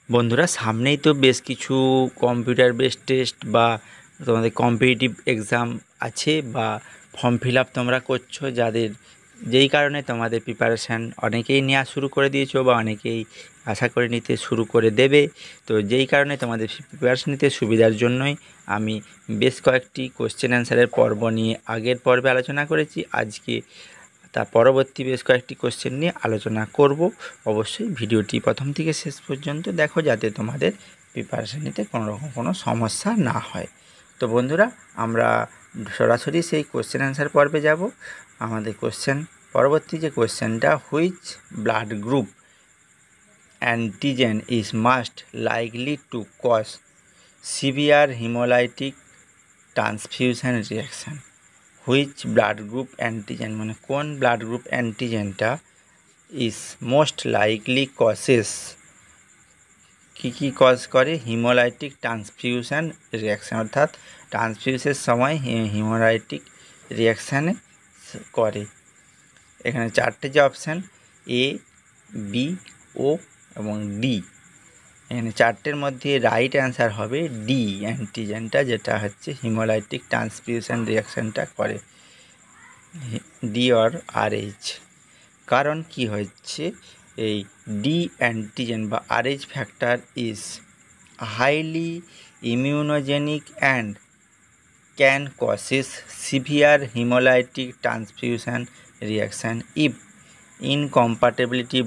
বন্ধুরা, সামনেই তো বেশ কিছু কম্পিউটার বেসড টেস্ট বা তোমাদের কম্পিটিটিভ এক্সাম আছে বা ফর্ম ফিল আপ তোমরা করছো, যাদের যেই কারণে তোমাদের প্রিপারেশান অনেকেই নেওয়া শুরু করে দিয়েছো বা অনেকেই আশা করে নিতে শুরু করে দেবে। তো যেই কারণে তোমাদের প্রিপারেশান নিতে সুবিধার জন্যই আমি বেশ কয়েকটি কোশ্চেন অ্যান্সারের পর্ব নিয়ে আগের পর্বে আলোচনা করেছি। আজকে তার পরবর্তী বেশ কয়েকটি কোশ্চেন নিয়ে আলোচনা করব। অবশ্যই ভিডিওটি প্রথম থেকে শেষ পর্যন্ত দেখো, যাতে তোমাদের প্রিপারেশান নিতে কোনোরকম কোনো সমস্যা না হয়। তো বন্ধুরা, আমরা সরাসরি সেই কোশ্চেন অ্যান্সার পর্বে যাব। আমাদের পরবর্তী যে কোশ্চেনটা, which blood group antigen is must likely to cause severe haemolytic transfusion reaction. Which blood group antigen মানে কোন ব্লাড গ্রুপ অ্যান্টিজেনটা ইজ মোস্ট লাইকলি কজেস, কী কজ করে হিমোলাইটিক ট্রান্সফিউশন রিয়াকশান, অর্থাৎ ট্রান্সফিউশনের সময় হিমোলাইটিক রিয়াকশানে করে। এখানে চারটে যে অপশান এ, বি, ও এবং ডি, এখানে চারটের মধ্যে রাইট অ্যান্সার হবে ডি অ্যান্টিজেনটা, যেটা হচ্ছে হিমোলাইটিক ট্রান্সফিউশন রিয়াকশানটা করে, ডি অর RH। কারণ কি হচ্ছে, এই ডি অ্যান্টিজেন বা RH factor is highly immunogenic and can causes severe haemolytic transfusion reaction if incompatibility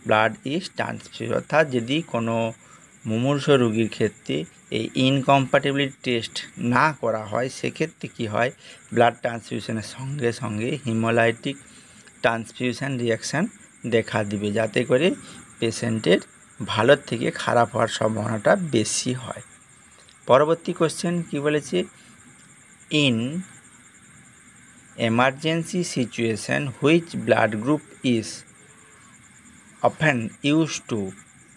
blood is transfuse. অর্থাৎ যদি কোনো মুমূর্ষ রোগীর ক্ষেত্রে এই ইনকম্প্যাটিবিলিটি টেস্ট না করা হয়, সেক্ষেত্রে কী হয়, ব্লাড ট্রান্সফিউশনের সঙ্গে সঙ্গে হিমোলাইটিক ট্রান্সফিউশন রিয়াকশান দেখা দিবে, যাতে করে পেশেন্টের ভালোর থেকে খারাপ হওয়ার সম্ভাবনাটা বেশি হয়। পরবর্তী কোশ্চেন কি বলেছে, in emergency situation which blood group is often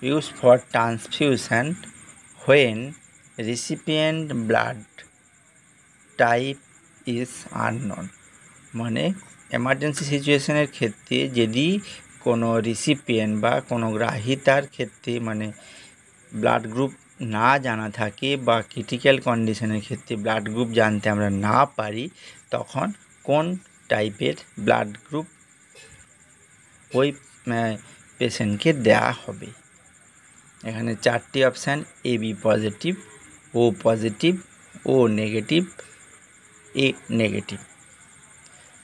used for transfusion when recipient blood type is unknown। মানে এমার্জেন্সি সিচুয়েশনের ক্ষেত্রে যদি কোনো রিসিপিয়েন্ট বা কোনো গ্রাহিতার ক্ষেত্রে মানে ব্লাড গ্রুপ না জানা থাকে বা ক্রিটিক্যাল কন্ডিশনের ক্ষেত্রে ব্লাড গ্রুপ জানতে আমরা না পারি, তখন কোন টাইপের ব্লাড গ্রুপ ওই পেশেন্টকে দেওয়া হবে। এখানে চারটি option, AB positive, O positive, O negative, A negative.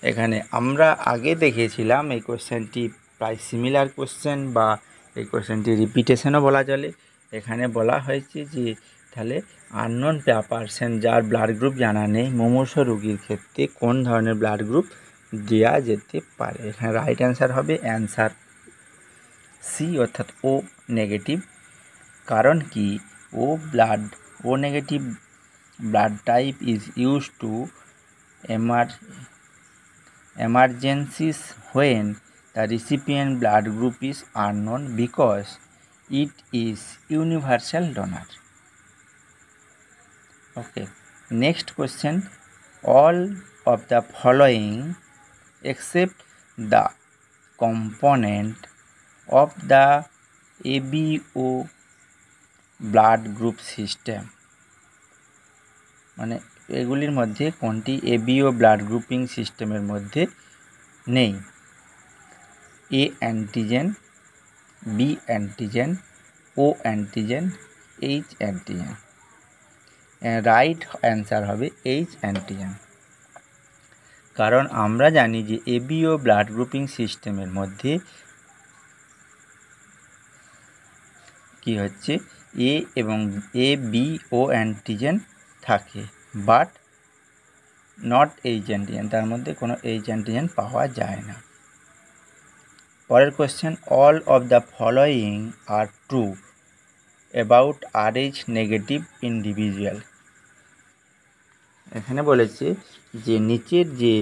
এখানে আমরা আগে দেখেছিলাম এই কোশ্চেনটি প্রায় সিমিলার কোশ্চেন বা এই কোশ্চেনটি রিপিটেশনও বলা চলে। এখানে বলা হয়েছে যে তাহলে আননোন পারসন যার ব্লাড গ্রুপ জানা নেই, মুমূর্ষ রোগীর ক্ষেত্রে কোন ধরনের ব্লাড গ্রুপ দেওয়া যেতে পারে। এখানে রাইট অ্যান্সার হবে অ্যান্সার সি, অর্থাৎ ও নেগেটিভ। কারণ কি, O negative blood type is use to emergencies when the recipient blood group is unknown because it is universal donor. Okay, next question, all of the following except the component of the ABO blood group system, মানে এগুলির মধ্যে কোনটি ABO blood grouping সিস্টেমের মধ্যে নেই? A antigen, B antigen, O antigen, H antigen. Right answer হবে H antigen. কারণ আমরা জানি যে ABO ব্লাড গ্রুপিং সিস্টেমের মধ্যে কি হচ্ছে, A এবং ABO অ্যান্টিজেন থাকে, বাট নট H অ্যান্টিজেন, তার মধ্যে কোনো H অ্যান্টিজেন পাওয়া যায় না। পরের question, all of the following are true about RH negative individual. এখানে বলেছে যে নিচের যে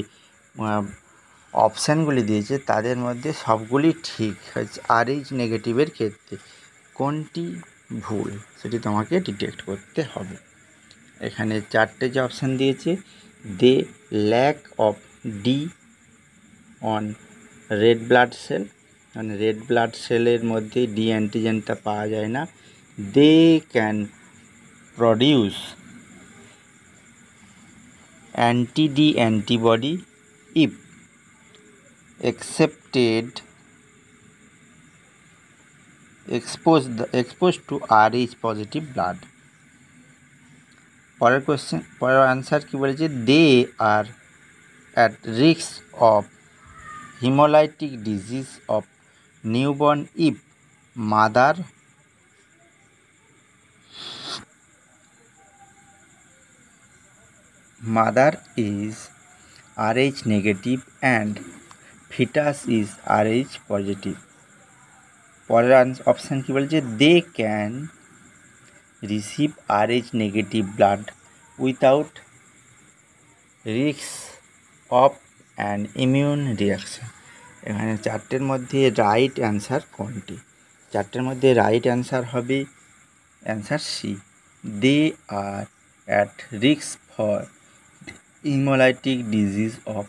অপশানগুলি দিয়েছে তাদের মধ্যে সবগুলি ঠিক হচ্ছে, RH নেগেটিভের ক্ষেত্রে কোনটি ভুল সেটি তোমাকে ডিটেক্ট করতে হবে। এখানে চারটে যে অপশান দিয়েছে, they lack of D on red blood cell, মানে রেড ব্লাড সেলের মধ্যে ডি অ্যান্টিজেনটা পাওয়া যায় না। They can produce anti-D antibody if exposed to Rh positive blood. পরের আনসার কি বলেছে, they are at risk of hemolytic disease of newborn if mother is Rh negative and fetus is Rh positive। পরের option কি বলেছে, they can receive Rh negative blood without risk of an immune reaction. এখানে চারটের মধ্যে right answer কোনটি? চারটের মধ্যে right answer হবে answer C, they are at risk for hemolytic disease of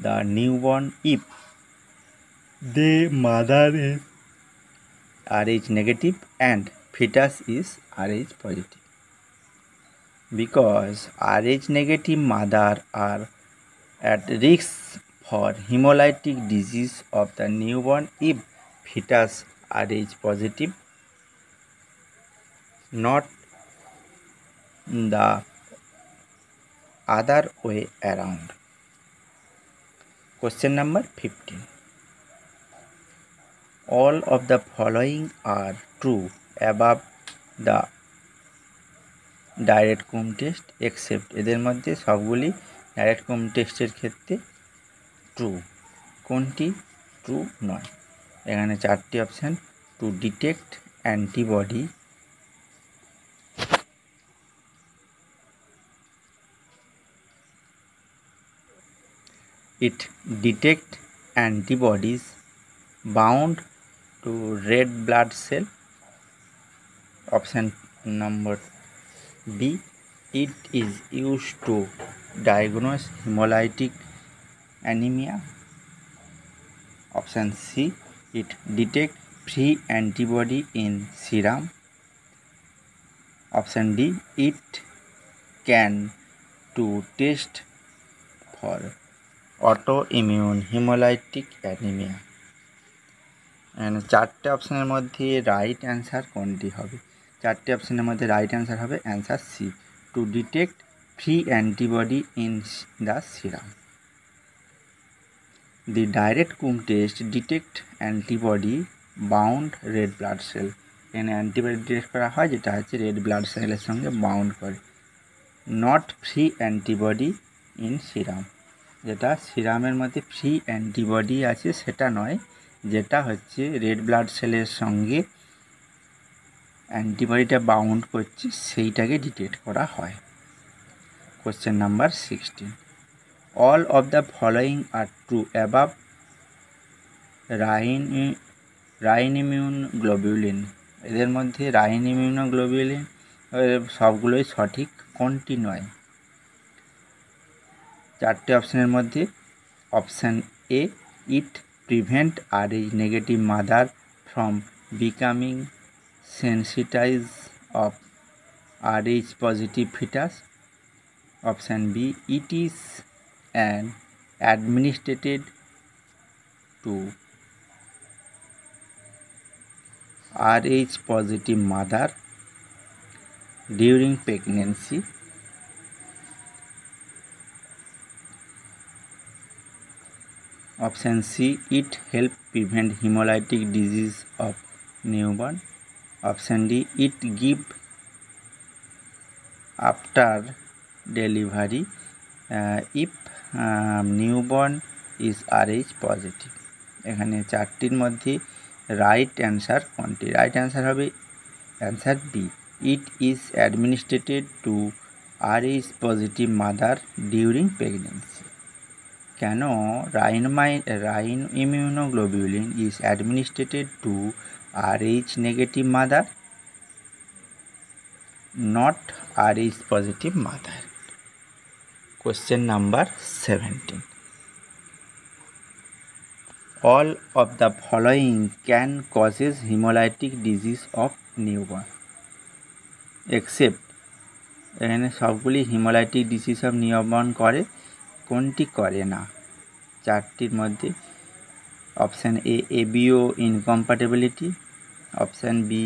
the newborn if the mother is Rh negative and fetus is Rh positive. Because Rh negative mother are at risk for hemolytic disease of the newborn if fetus Rh positive, not the other way around. Question number 15. All of the following are true above the direct Coombs test except, এদের মধ্যে সবগুলি direct কুম টেস্টের ক্ষেত্রে true. কোনটি true নয়? এখানে চারটি option, to detect antibody, it detect antibodies bound to red blood cell. Option number B, it is used to diagnose hemolytic anemia. Option C, it detect free antibody in serum. Option D, it can to test for autoimmune hemolytic anemia. এখানে চারটে অপশানের মধ্যে right answer কোনটি হবে? চারটে অপশানের মধ্যে right answer হবে answer C, to detect free antibody in the serum. The direct Coombs test detect antibody bound red blood cell. এখানে অ্যান্টিবডি ডিটেক্ট করা হয় যেটা হচ্ছে রেড ব্লাড সেলের সঙ্গে বাউন্ড করে। Not free antibody in serum, যেটা সিরামের মধ্যে ফ্রি অ্যান্টিবডি আছে সেটা নয়, যেটা হচ্ছে রেড ব্লাড সেলের সঙ্গে অ্যান্টিবডিটা বাউন্ড করছে সেইটাকে ডিটেক্ট করা হয়। Question number 16, all of the following are true above Rh immunoglobulin. এদের মধ্যে রাইনিমিউনোগ্লোবিউলিন সবগুলোই সঠিক, কোনটি নয়? চারটে অপশানের মধ্যে option A, it prevent Rh negative mother from becoming sensitize of Rh positive foetus. Option B, it is an administered to Rh positive mother during pregnancy. Option C, it help prevent hemolytic disease of newborn. Option D, it give after delivery if newborn is Rh positive. এখানে চারটির মধ্যে right answer কোনটি? Right answer হবে answer B, it is administered to Rh positive mother during pregnancy. কেন Rh immunoglobulin is administered to Rh negative mother, not Rh positive mother. Question number 17, all of the following can causes hemolytic disease of newborn except, এখানে সবগুলি haemolytic disease of newborn করে, কোনটি করে না? চারটির মধ্যে option A ABO incompatibility, option B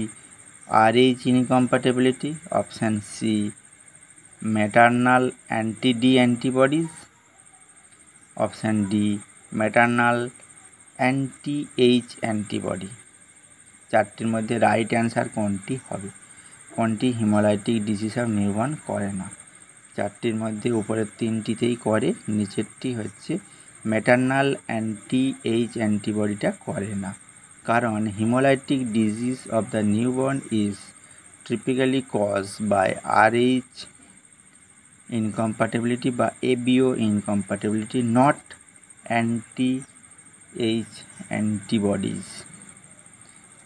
RH incompatibility, option C maternal anti D antibodies, option D maternal anti H antibody. চারটির মধ্যে রাইট অ্যান্সার কোনটি হবে? কোনটি হিমোলাইটিক ডিজিজ অফ নিউবর্ন করে না? চারটির মধ্যে উপরের তিনটিতেই করে, নিচেরটি হচ্ছে ম্যাটার্নাল অ্যান্টি-H অ্যান্টিবডিটা করে না। কারণ hemolytic disease of the newborn is typically caused by RH incompatibility বা ABO incompatibility, not anti-H antibodies.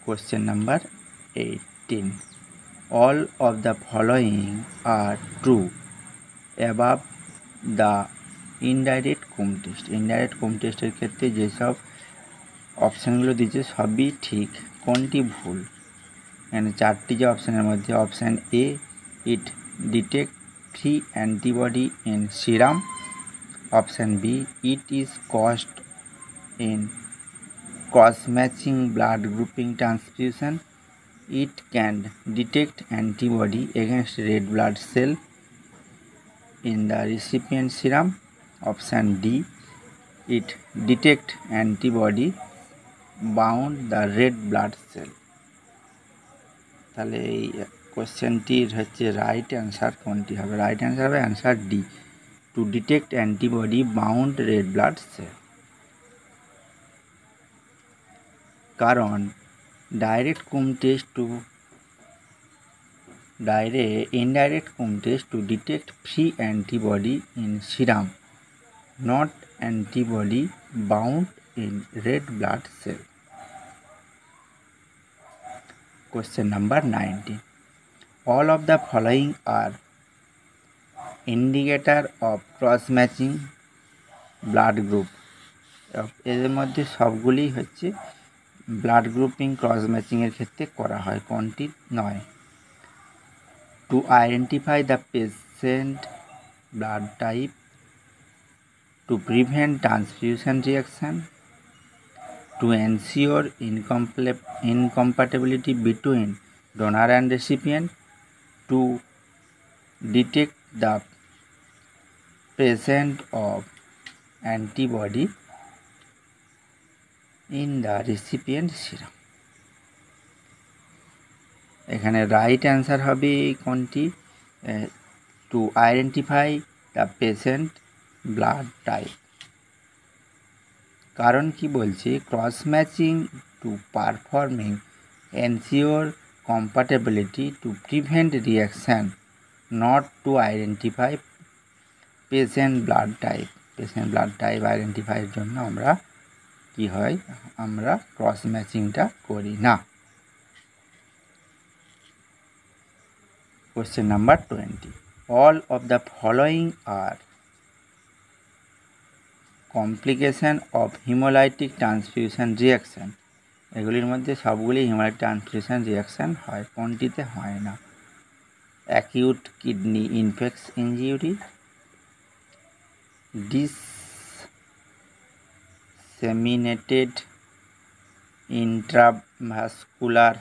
Question number 18. All of the following are true above the indirect comb test. indirect comb টেস্টের ক্ষেত্রে যেসব অপশানগুলো দিয়েছে সবই ঠিক, কোনটি ভুল? এখানে চারটি যে অপশানের মধ্যে option A it detect free antibody in serum, option B it is caused in cross matching blood grouping transfusion, it can detect antibody against red blood cell in the recipient serum, option D it detect antibody bound the red blood cell. তাহলে এই কোশ্চেনটির হচ্ছে right answer কোনটি হবে? Right answer হবে answer D, to detect antibody bound red blood sell. কারণ indirect comb test to detect free antibody in serum, not antibody bound in red blood cell. Question number 19. All of the following are indicator of cross matching blood group. এদের মধ্যে সবগুলি হচ্ছে blood grouping cross ম্যাচিংয়ের ক্ষেত্রে করা হয়, কোনটি নয়? To identify the patient blood type, to prevent transfusion reaction, to ensure incompatibility between donor and recipient, to detect the present of antibody in the recipient serum. এখানে রাইট অ্যান্সার হবে কোনটি? To identify the patient blood type. কারণ কি বলছে? Cross matching to performing ensure compatibility to prevent reaction, not to identify patient blood type. পেশেন্ট blood টাইপ আইডেন্টিফাইয়ের জন্য আমরা কি হয়? আমরা ক্রস ম্যাচিংটা করি না। Question number 20. All of the following are complication of hemolytic transfusion reaction. এগুলির মধ্যে সবগুলি হিমোলাইটিক ট্রান্সফিউশন রিয়াকশান হয়, কোনটিতে হয় না? Acute kidney injury, disseminated intravascular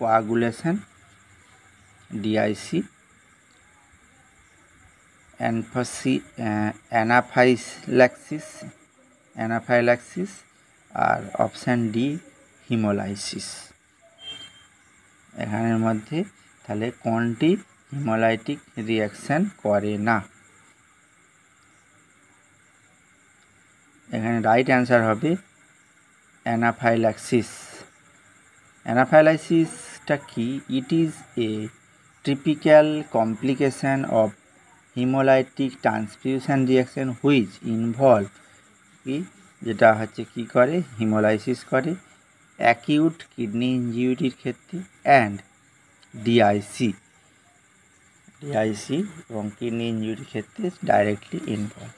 coagulation DIC, anaphylaxis আর অপশান ডি হিমোলাইসিস। এখানের মধ্যে তাহলে কোনটি হিমোলাইটিক রিয়াকশান করে না? এখানে রাইট অ্যান্সার হবে অ্যানাফাইল্যাক্সিস। অ্যানাফাইল্যাক্সিসটা কি? It is a typical complication of hemolytic transfusion reaction which involve কি, যেটা হচ্ছে কি করে? হিমোলাইসিস করে অ্যাকিউট কিডনি ইনজিউরির ক্ষেত্রে অ্যান্ড ডিআইসি এবং কিডনি ইনজিউরির ক্ষেত্রে ডাইরেক্টলি ইনভলভ।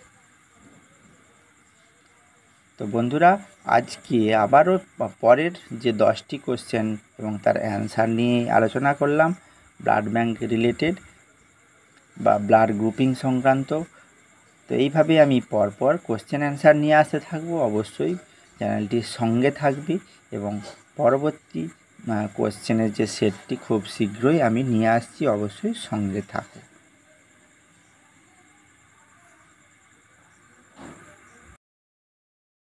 তো বন্ধুরা, আজকে আবারও পরের যে 10টি কোশ্চেন এবং তার অ্যান্সার নিয়ে আলোচনা করলাম, ব্লাড ব্যাঙ্ক রিলেটেড বা ব্লাড গ্রুপিং সংক্রান্ত। তো এইভাবে আমি পরপর কোশ্চেন অ্যান্সার নিয়ে আসতে থাকবো। অবশ্যই চ্যানেলটির সঙ্গে থাকবি এবং পরবর্তী কোশ্চেনের যে সেটটি খুব শীঘ্রই আমি নিয়ে আসছি, অবশ্যই সঙ্গে থাকো।